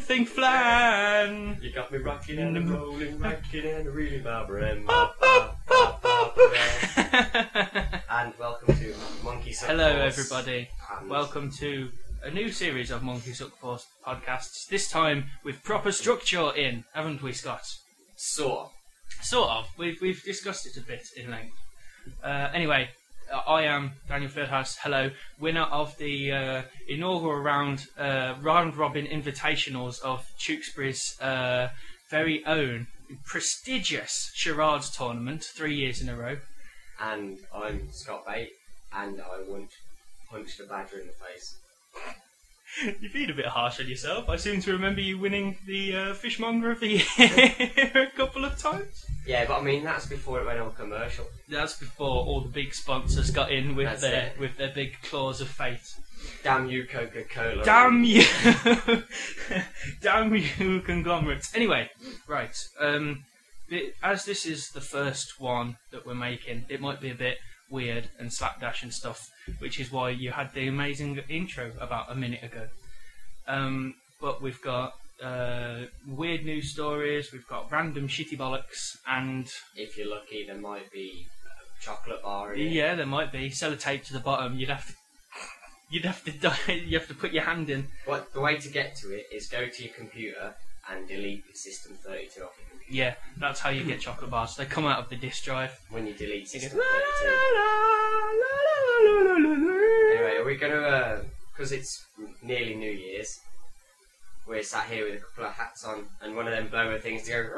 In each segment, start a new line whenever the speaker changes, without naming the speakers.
something flan.
You got me rocking and a rolling, rocking and a really vibrant. And welcome to Monkey Suck
Hello
Force.
everybody, welcome to a new series of Monkey Suck Force podcasts, this time with proper structure in, haven't we, Scott?
Sort
of. We've discussed it a bit in length. Anyway, I am Daniel Fieldhouse, hello, winner of the inaugural round robin invitationals of Tewkesbury's very own prestigious charades tournament, 3 years in a row.
And I'm Scott Bate, and I once punched a badger in the face.
You've been a bit harsh on yourself. I seem to remember you winning the Fishmonger of the Year a couple of times.
Yeah, but I mean, that's before it went on commercial.
That's before all the big sponsors got in with
That's
their big claws of fate.
Damn you, Coca-Cola.
Damn you! Damn you, conglomerates. Anyway, right. As this is the first one that we're making, it might be a bit weird and slapdash and stuff, which is why you had the amazing intro about a minute ago. But we've got weird news stories, we've got random shitty bollocks, and
if you're lucky, there might be a chocolate bar in it.
Yeah, there might be sellotape to the bottom. You'd have to put your hand in.
Well, the way to get to it is go to your computer and delete System 32 off your computer.
Yeah, that's how you get chocolate bars. They come out of the disk drive.
When you delete System
goes,
32. Anyway, are we going to, because it's nearly New Year's, we're sat here with a couple of hats on and one of them blower things to go.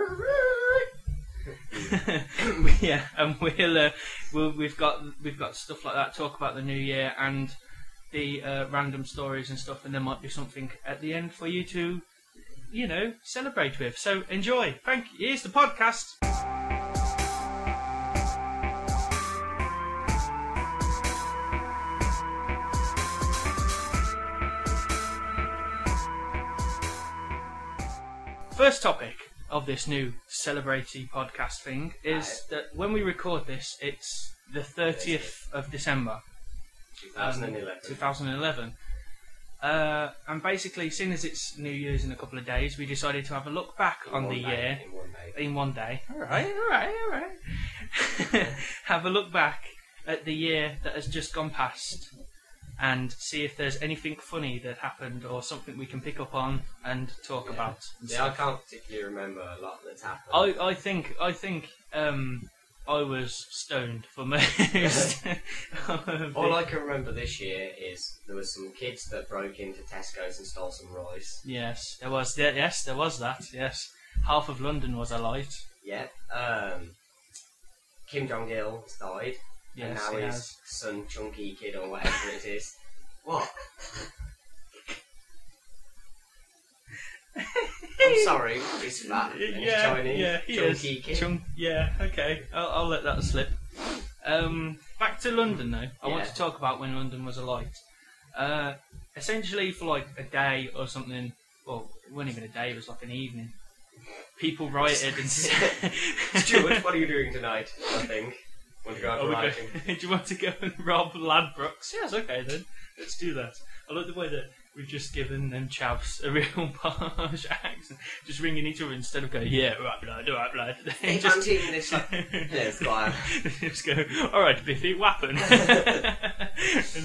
Yeah, and we've got stuff like that. Talk about the New Year and the random stories and stuff, and there might be something at the end for you to, celebrate with. So enjoy. Thank you. Here's the podcast. First topic of this new celebratory podcast thing is that when we record this, it's the 30th of December. 2011. And basically, seeing as it's New Year's in a couple of days, we decided to have a look back on the year. In one day. All right. Have a look back at the year that has just gone past and see if there's anything funny that happened or something we can pick up on and talk about.
Yeah, I can't particularly remember a lot that's happened.
I think I was stoned for most.
All I can remember this year is there was some kids that broke into Tesco's and stole some rice.
Yes, there was. Yes, there was that. Yes, half of London was alight.
Yeah. Kim Jong-il has died.
Yes,
and now his son, Chunky Kid, or whatever it is. What? I'm sorry, he's fat and he's Chinese.
Yeah, he
Chunky
is.
Kid.
Okay, I'll let that slip. Back to London though. I want to talk about when London was alight. Essentially for like a day or something, well, it wasn't even a day, it was like an evening. People rioted and...
Stuart, what are you doing tonight? Nothing. Want to go out rioting?
Do you want to go and rob Ladbrokes? Yes, okay then. Let's do that. I like the way that we've just given them chavs a real posh accent, just ringing each other instead of going, yeah, right blood.
Hey,
just,
I'm teaming this up. Let's go.
Just go, alright Biffy, whappen. And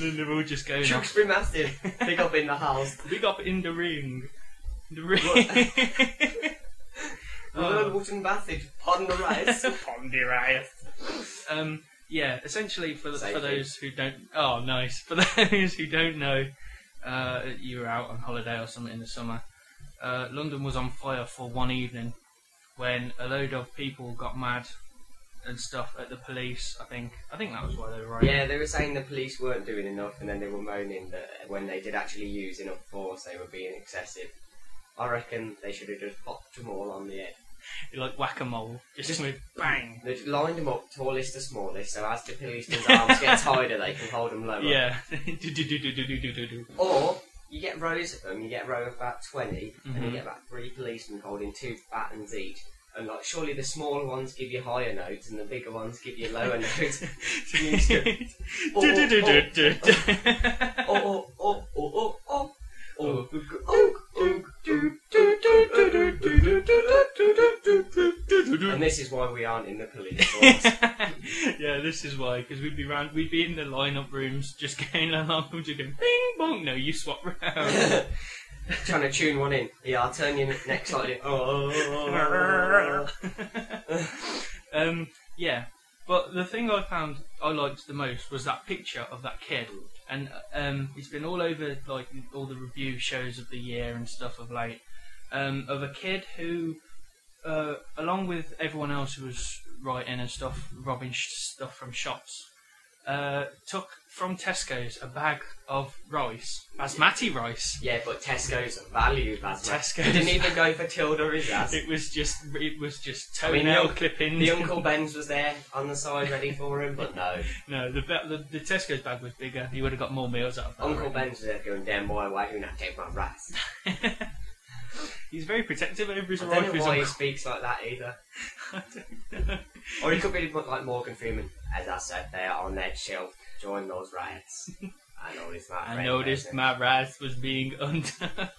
then they're all just going,
Tewkesbury Mastiff, big up in the house.
Big up in the ring. The ring.
Royal Wooden Bassage, pon the rice.
Pon the rice. Yeah, essentially for those who don't... Oh, nice. For those who don't know, you were out on holiday or something in the summer. London was on fire for one evening when a load of people got mad and stuff at the police, I think that was why they were rioting.
Yeah, they were saying the police weren't doing enough, and then they were moaning that when they did actually use enough force, they were being excessive. I reckon they should have just popped them all on the head.
You're like whack-a-mole. Just with bang.
They lined them up, tallest to smallest, so as the policemen's arms get tighter, they can hold them lower.
Yeah.
Or, you get rows of them, you get a row of about 20, and you get about 3 policemen holding 2 batons each. And like, surely the smaller ones give you higher notes, and the bigger ones give you lower notes. this is why we aren't in the police force.
Yeah, this is why, because we'd be in the line-up rooms, just going along, just going, bing, bong, no, you swap round.
Trying to tune one in. Yeah, I'll turn your neck slightly.
Yeah, but the thing I found I liked the most was that picture of that kid, and it's been all over like all the review shows of the year and stuff of late, of a kid who, along with everyone else who was writing and stuff, robbing stuff from shops, took from Tesco's a bag of rice, basmati rice.
Yeah, but Tesco's value basmati.
Tesco's
They didn't even go for tilde or his ass.
It was just toenail clippings.
The Uncle Ben's was there on the side ready for him, but no.
No, the Tesco's bag was bigger. He would have got more meals out of that.
Uncle Ben's was there going, damn boy, why do you not take my rice?
He's very protective over his
I
wife.
don't know why he speaks like that either.
I don't know.
Or he could be like Morgan Freeman. As I said there on that shelf, join those riots. I noticed my rice was being undone.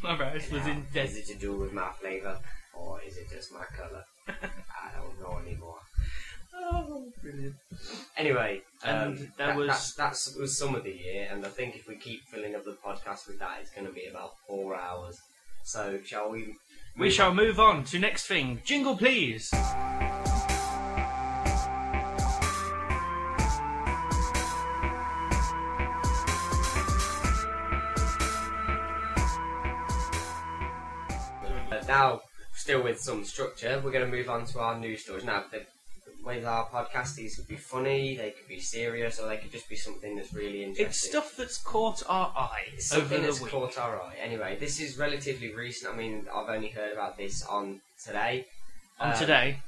My rice was in debt. Is it to do with my flavour? Or is it just my colour? I don't know anymore.
Oh, brilliant.
Anyway,
that
was some of the year, and I think if we keep filling up the podcast with that, it's going to be about 4 hours. So, shall we?
We shall move on to next thing. Jingle, please.
Now, still with some structure, we're going to move on to our news stories. Now, with our podcast, these could be funny, they could be serious, or they could just be something that's really interesting.
It's stuff that's caught our eye
Something
over
that's
the week.
caught our eye. Anyway, this is relatively recent. I mean, I've only heard about this on today.
On today?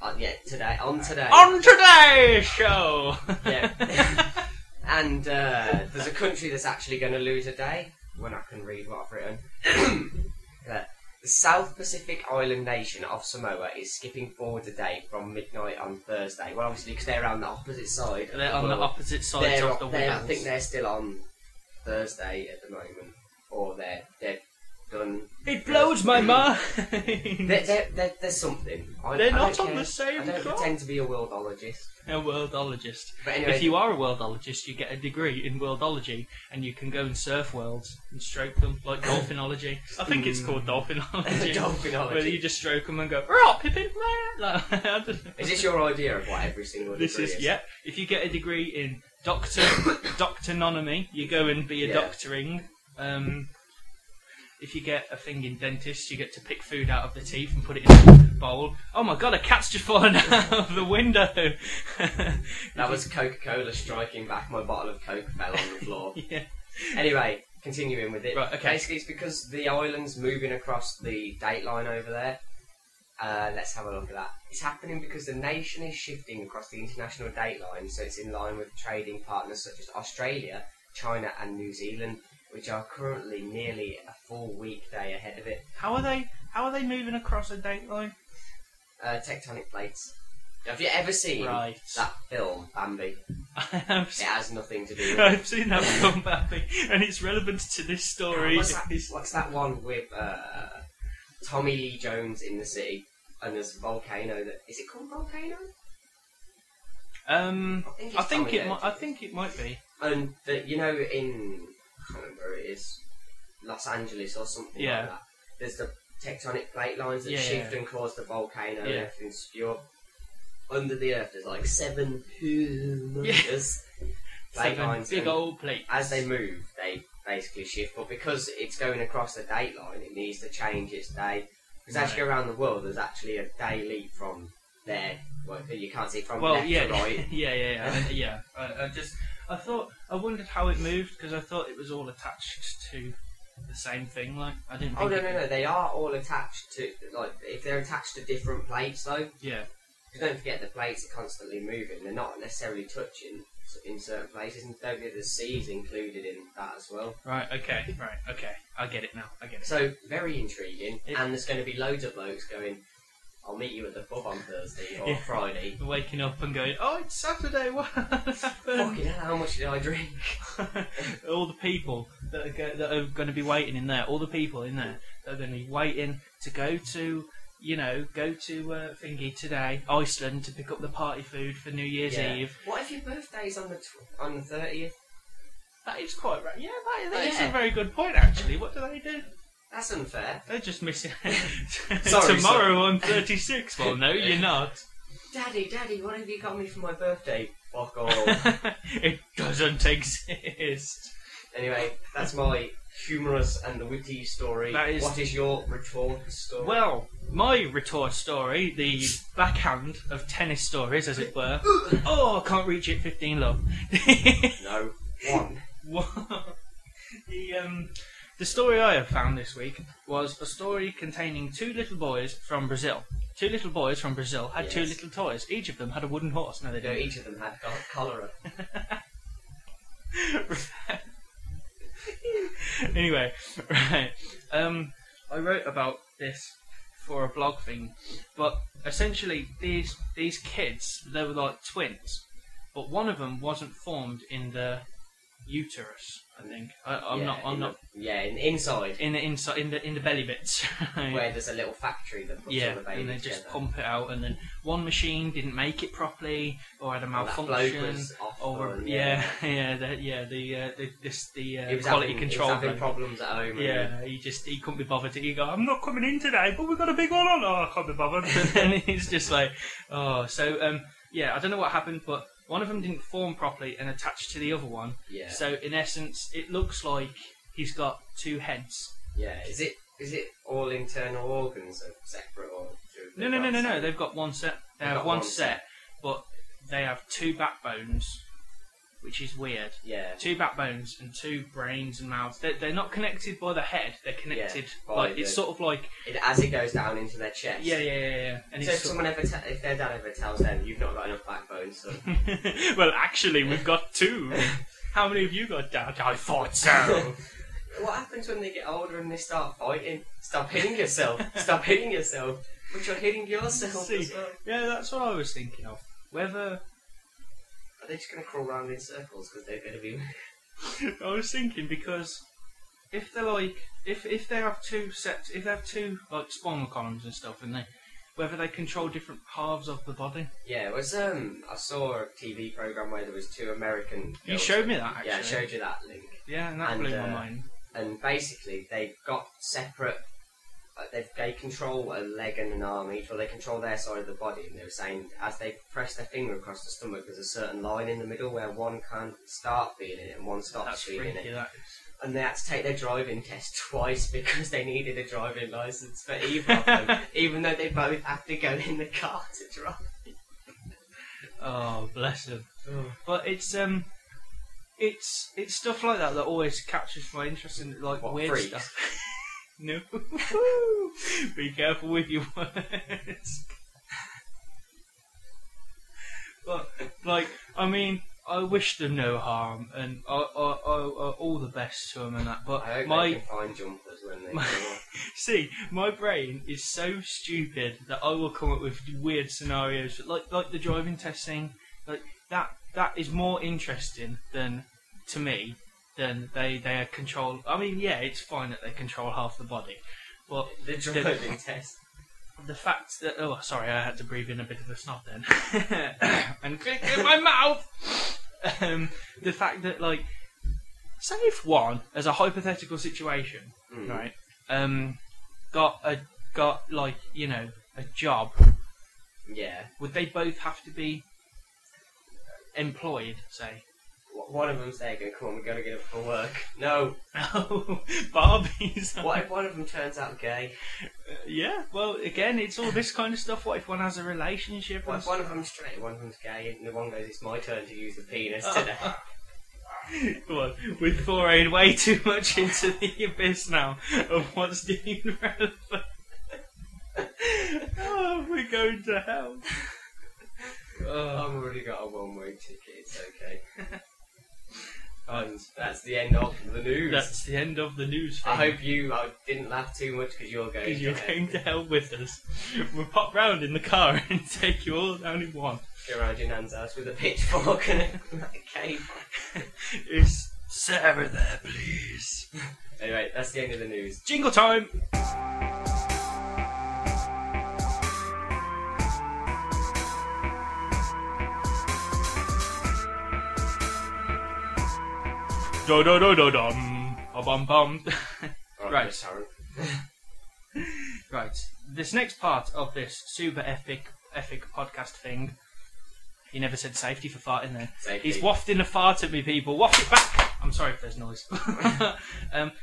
Today. On today.
On today's show!
Yeah. And there's a country that's actually going to lose a day, when I can read what I've written. The South Pacific island nation of Samoa is skipping forward a day from midnight on Thursday. Well, obviously, because they're on the opposite side.
They're on the opposite side of the wheels.
I think they're still on Thursday at the moment. Or they're done.
It blows my mind!
There's something.
They're not on the same
I don't
clock.
pretend to be a worldologist.
A worldologist.
But anyway,
if you are a worldologist, you get a degree in worldology, and you can go and surf worlds and stroke them, like dolphinology. I think it's called dolphinology.
Dolphinology.
Where you just stroke them and go, "Oh, Pippin!"
Is this your idea of what every single degree is?
Yeah. If you get a degree in doctornomy, you go and be a doctoring. If you get a thing in dentist, you get to pick food out of the teeth and put it in a bowl. Oh my god, a cat's just fallen out of the window.
That was Coca-Cola striking back. My bottle of Coke fell on the floor.
Yeah.
Anyway, continuing with it.
Right, okay.
Basically, it's because the island's moving across the date line over there. Let's have a look at that. It's happening because the nation is shifting across the international date line, so it's in line with trading partners such as Australia, China and New Zealand, which are currently nearly a full weekday ahead of it.
How are they moving across a date line?
Tectonic plates. Have you ever seen that film, Bambi?
I have.
It has nothing to do with it.
I've seen that film, Bambi, and its relevance to this story.
What's that one with Tommy Lee Jones in the city, and there's a volcano that... Is it called Volcano?
I think it might be.
And you know, in... I can't remember where it is, Los Angeles or something like that. There's the tectonic plate lines that shift and cause the volcano and everything spew up. Under the earth, there's like 7 meters plate lines.
Big old plates.
As they move, they basically shift. But because it's going across the date line, it needs to change its day. Because as you go around the world, there's actually a day leap from there. Well, you can't see from left to right.
Yeah. I wondered how it moved because I thought it was all attached to the same thing. Like I didn't.
Oh no! They are all attached to if they're attached to different plates though.
Yeah.
Because don't forget the plates are constantly moving. They're not necessarily touching in certain places, and don't forget the seas included in that as well.
Right. Okay. I get it now.
So very intriguing, and there's going to be loads of blokes going. I'll meet you at the pub on Thursday or Friday.
Waking up and going, oh, it's Saturday, what happened?
Fucking hell, how much did I drink?
All the people that are going to be waiting in there, all the people in there that are going to be waiting to go to go to Thingy today, Iceland, to pick up the party food for New Year's Eve.
What if your birthday's on the 30th?
That is quite right. Yeah, that is a very good point, actually. What do they do?
That's unfair.
They're just missing
Sorry,
tomorrow on 36. Well, no, you're not.
Daddy, what have you got me for my birthday? Fuck off.
It doesn't exist.
Anyway, that's my humorous and witty story. What is your retort story?
Well, my retort story, the backhand of tennis stories, as it were. Oh, I can't reach it. 15 love.
No, 1.
The story I have found this week was a story containing 2 little boys from Brazil. 2 little boys from Brazil had 2 little toys. Each of them had a wooden horse. No, they didn't.
Each of them had cholera.
Anyway, right. I wrote about this for a blog thing, but essentially these kids, they were like twins, but one of them wasn't formed in the uterus. I think I'm not.
Yeah, inside.
In the belly bits.
Where there's a little factory that puts all the babies
and they
together.
just pump it out, and then one machine didn't make it properly, or had a malfunction, the quality control.
He was having problems at home.
Yeah, he couldn't be bothered to. He go, I'm not coming in today, but we've got a big one on. Oh, I can't be bothered. And he's just like, oh, so I don't know what happened, but one of them didn't form properly and attach to the other one. Yeah. So in essence, it looks like he's got 2 heads.
Yeah. Is it all internal organs are separate or?
No. They've got one set. They have one set, but they have 2 backbones, which is weird. Yeah. 2 backbones and 2 brains and mouths. They're not connected by the head. They're connected it's sort of like
as it goes down into their chest.
Yeah. And
so if their dad ever tells them you've not got enough backbone, so.
Well, actually, we've got 2. How many have you got, Dad? I thought so.
What happens when they get older and they start fighting? Stop hitting yourself. Stop hitting yourself. But you're hitting yourself as well.
Yeah, that's what I was thinking of. Whether
are they just going to crawl around in circles because they're going to be?
I was thinking because if they're like if they have 2 sets, if they have 2 like spinal columns and stuff, and whether they control different halves of the body.
Yeah, it was I saw a TV program where there was 2 American girls.
You showed me that, actually.
Yeah, I showed you that link.
Yeah, and that blew my mind.
And basically, they've got separate. They control a leg and an arm each, or they control their side of the body. And they were saying as they press their finger across the stomach, there's a certain line in the middle where one can't start feeling it and one stops feeling it. And they had to take their driving test twice because they needed a driving license for either of them, even though they both have to go in the car to drive.
Oh, bless them. Oh. But it's stuff like that always captures my interest in weird
freaks?
Stuff. No, be careful with your words. But I wish them no harm, and all the best to them and that. But
I hope they can find jumpers when they go on.
See, my brain is so stupid that I will come up with weird scenarios, like the driving test thing. Like that is more interesting to me than they control. I mean, yeah, it's fine that they control half the body, but
the driving test.
The fact that sorry, I had to breathe in a bit of a snot then, and click in my mouth. The fact that say if one, as a hypothetical situation, right, got a job.
Yeah.
Would they both have to be employed? Say.
One of them's there going, come on, we've got to get up for work. No.
No, Barbies.
What if one of them turns out gay?
Yeah, well, again, it's all this kind of stuff. What if one has a relationship?
What if one of them's straight, one of them's gay, and the one goes, it's my turn to use the penis today?
Come on, we've forayed way too much into the abyss now of what's deemed relevant. Oh, we're going to hell.
I've already got a one-way ticket, it's okay. And that's the end of the news.
That's the end of the news.
I hope you didn't laugh too much because you're going.
Because you're going to hell with us. We'll pop round in the car and take you all down in one.
Go around your nan's house with a pitchfork and a cave.
Is Sarah there, please?
Anyway, that's the end of the news.
Jingle time. Do do do do dum. Bum bum. Right.
Sorry.
Right. This next part of this super epic podcast thing. He never said safety for farting then.
Safety.
He's wafting a fart at me, people. Waft it back! I'm sorry if there's noise.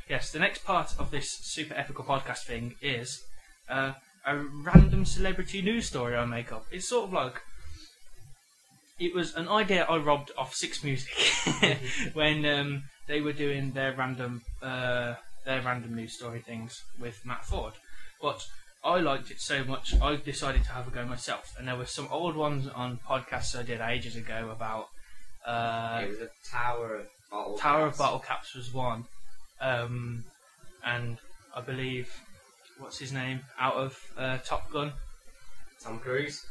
Yes, the next part of this super epical podcast thing is a random celebrity news story I make up. It's sort of like... It was an idea I robbed off Six Music when they were doing their random news story things with Matt Ford. But I liked it so much, I decided to have a go myself. And there were some old ones on podcasts I did ages ago about...
it was a Tower of Bottle
Tower
Caps.
of Bottle Caps was one. And I believe... What's his name? Out of Top Gun.
Tom Cruise.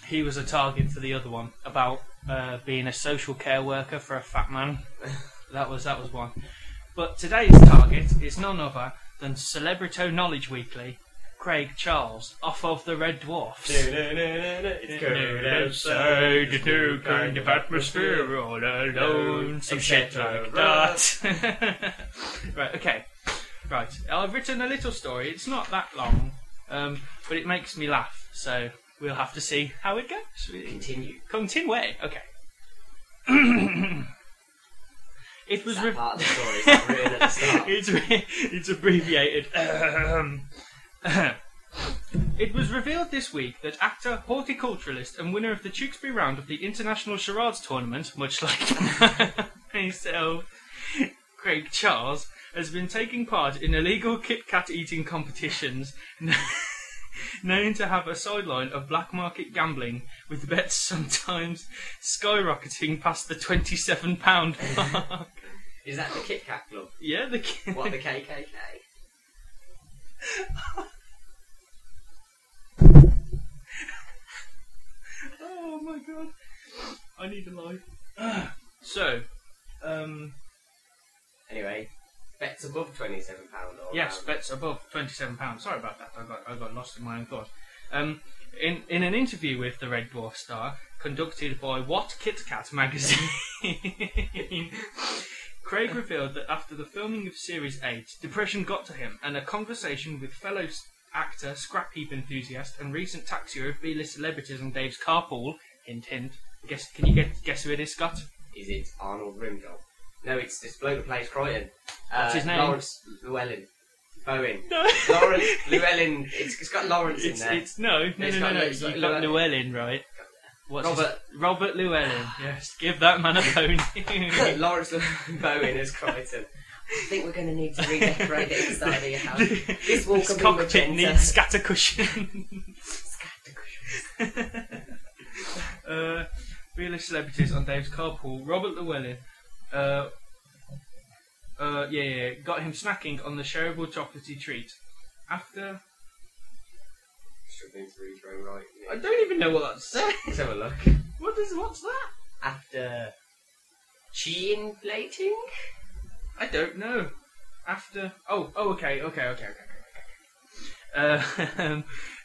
He was a target for the other one, about being a social care worker for a fat man. That was one. But today's target is none other than Celebrito Knowledge Weekly, Craig Charles, off of the Red Dwarfs.
It's cold outside, the new kind of atmosphere, all alone, some shit like that.
Right, okay. Right, I've written a little story. It's not that long, but it makes me laugh, so we'll have to see how it goes. Continue. Okay. It was
that part of the story is not written at the start.
It's abbreviated. It was revealed this week that actor, horticulturalist, and winner of the Tewkesbury round of the International Charades Tournament, much like myself, Craig Charles, has been taking part in illegal Kit Kat eating competitions, known to have a sideline of black market gambling, with bets sometimes skyrocketing past the £27 mark.
Is that the Kit Kat Club?
Yeah, the
What, the KKK?
Oh my god. I need a life. So,
Anyway, bets above £27 or
yes,
around.
bets above £27. Sorry about that. I got lost in my own thought. In an interview with the Red Dwarf star, conducted by What Kit Kat magazine, Craig revealed that after the filming of Series 8, depression got to him, and a conversation with fellow actor, scrap heap enthusiast, and recent taxier of B-list celebrities on Dave's carpool, hint hint. Can you guess who it is, Scott?
Is it Arnold Rimjob? No, it's this bloke who plays Croydon.
What's his name?
Lawrence Llewellyn. Bowen.
No.
Lawrence Llewellyn. It's got Lawrence in there.
No.
It's got
You got Llewellyn, right? What's Robert Llewellyn. Yes, give that man a pony.
Lawrence Bowen as Crichton. I think we're going to need to redecorate it inside of your house. This wall can be
cockpit
magenta.
needs scatter cushion. B-list celebrities on Dave's carpool. Robert Llewellyn. Got him snacking on the shareable chocolatey treat. After...
Struggling to read your own writing.
I don't even know what that says.
Let's have a look.
What's that?
After chi-inflating?
I don't know. After... Okay.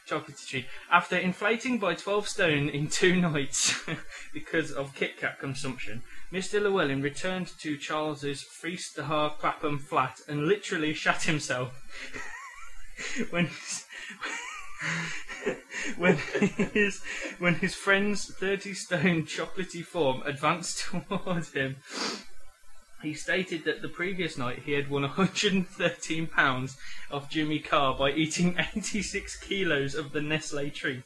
Chocolatey treat. After inflating by 12 stone in 2 nights because of Kit Kat consumption, Mr. Llewellyn returned to Charles's 3-star Clapham flat and literally shat himself when his friend's 30-stone chocolatey form advanced towards him. He stated that the previous night he had won £113 off Jimmy Carr by eating 86 kilos of the Nestle treat.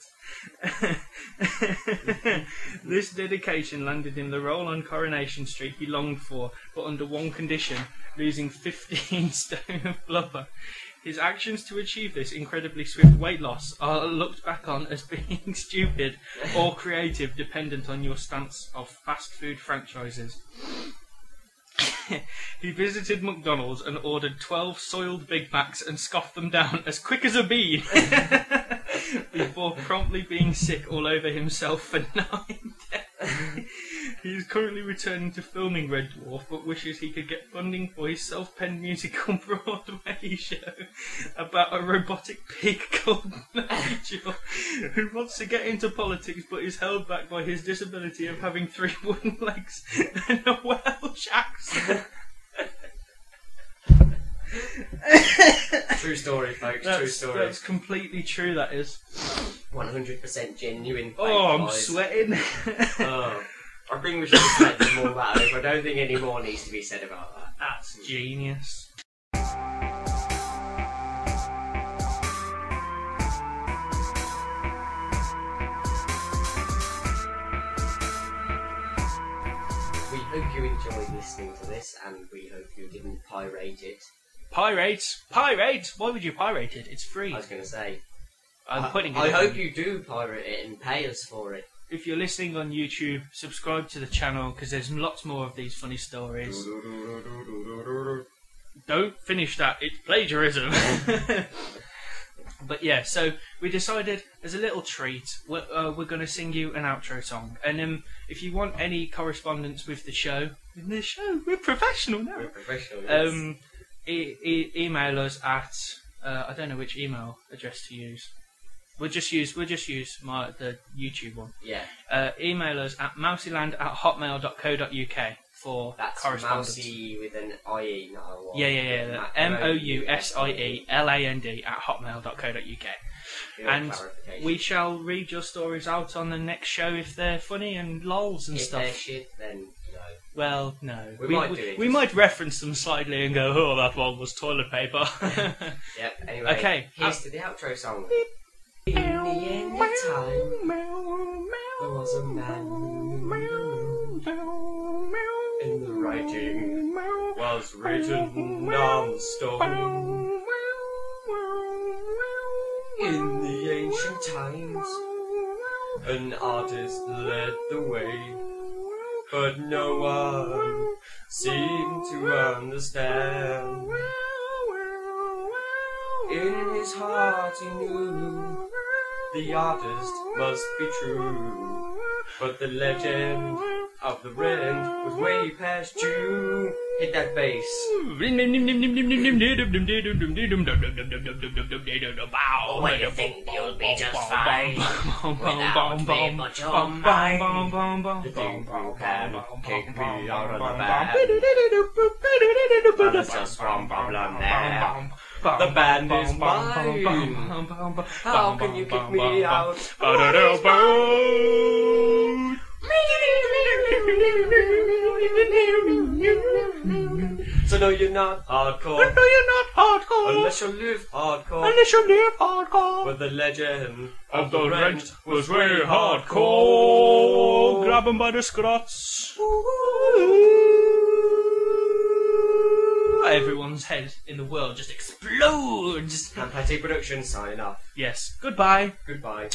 This dedication landed him the role on Coronation Street he longed for, but under one condition: losing 15 stone of blubber. His actions to achieve this incredibly swift weight loss are looked back on as being stupid or creative, dependent on your stance of fast food franchises. He visited McDonald's and ordered 12 soiled Big Macs and scoffed them down as quick as a bean before promptly being sick all over himself for 9 days. He is currently returning to filming Red Dwarf, but wishes he could get funding for his self-penned musical Broadway show about a robotic pig called Nigel, who wants to get into politics but is held back by his disability of having 3 wooden legs and a Welsh accent.
True story, folks. True story.
That's completely true. That is
100% genuine. Fake
I'm
lies.
sweating.
Oh, I think we should have said more about it. I don't think any more needs to be said about that.
That's genius.
We hope you enjoyed listening to this, and we hope you didn't pirate it.
Pirate! Why would you pirate it? It's free.
I was going to say.
I'm putting it.
I
on.
hope you do pirate it and pay us for it.
If you're listening on YouTube, subscribe to the channel because there's lots more of these funny stories. Don't finish that, it's plagiarism. But yeah, so we decided as a little treat, we're going to sing you an outro song. And if you want any correspondence with the show, we're professional now.
We're professional, yes.
Email us at, I don't know which email address to use. We'll just use the YouTube one.
Yeah.
Email us at mousyland@hotmail.co.uk for
That's
correspondence.
mousy with an IE, not a Y.
Yeah. MOUSIELAND@hotmail.co.uk. And we shall read your stories out on the next show if they're funny and lols and stuff.
If they're shit, then no.
Well, no.
We might do it.
We might reference them slightly and go, oh, that one was toilet paper.
Yep, anyway.
Okay.
Here's to the outro song. In the end of time, there was a man, and the writing was written on stone. In the ancient times, an artist led the way, but no one seemed to understand. In his heart he knew the artist must be true, but the legend of the rent was way past due. Hit that bass. Oh, you think you'll be just fine without me, but you're mine. You think you can kick me out of the band, but it's just one problem there. The band is mine. How can you kick me out? So no, you're not hardcore. Unless you live hardcore. But the legend of the rent was way hardcore.
Grab him by the scrots. Everyone's head in the world just explodes.
And Petty Productions signing off.
Yes. Goodbye.
Goodbye.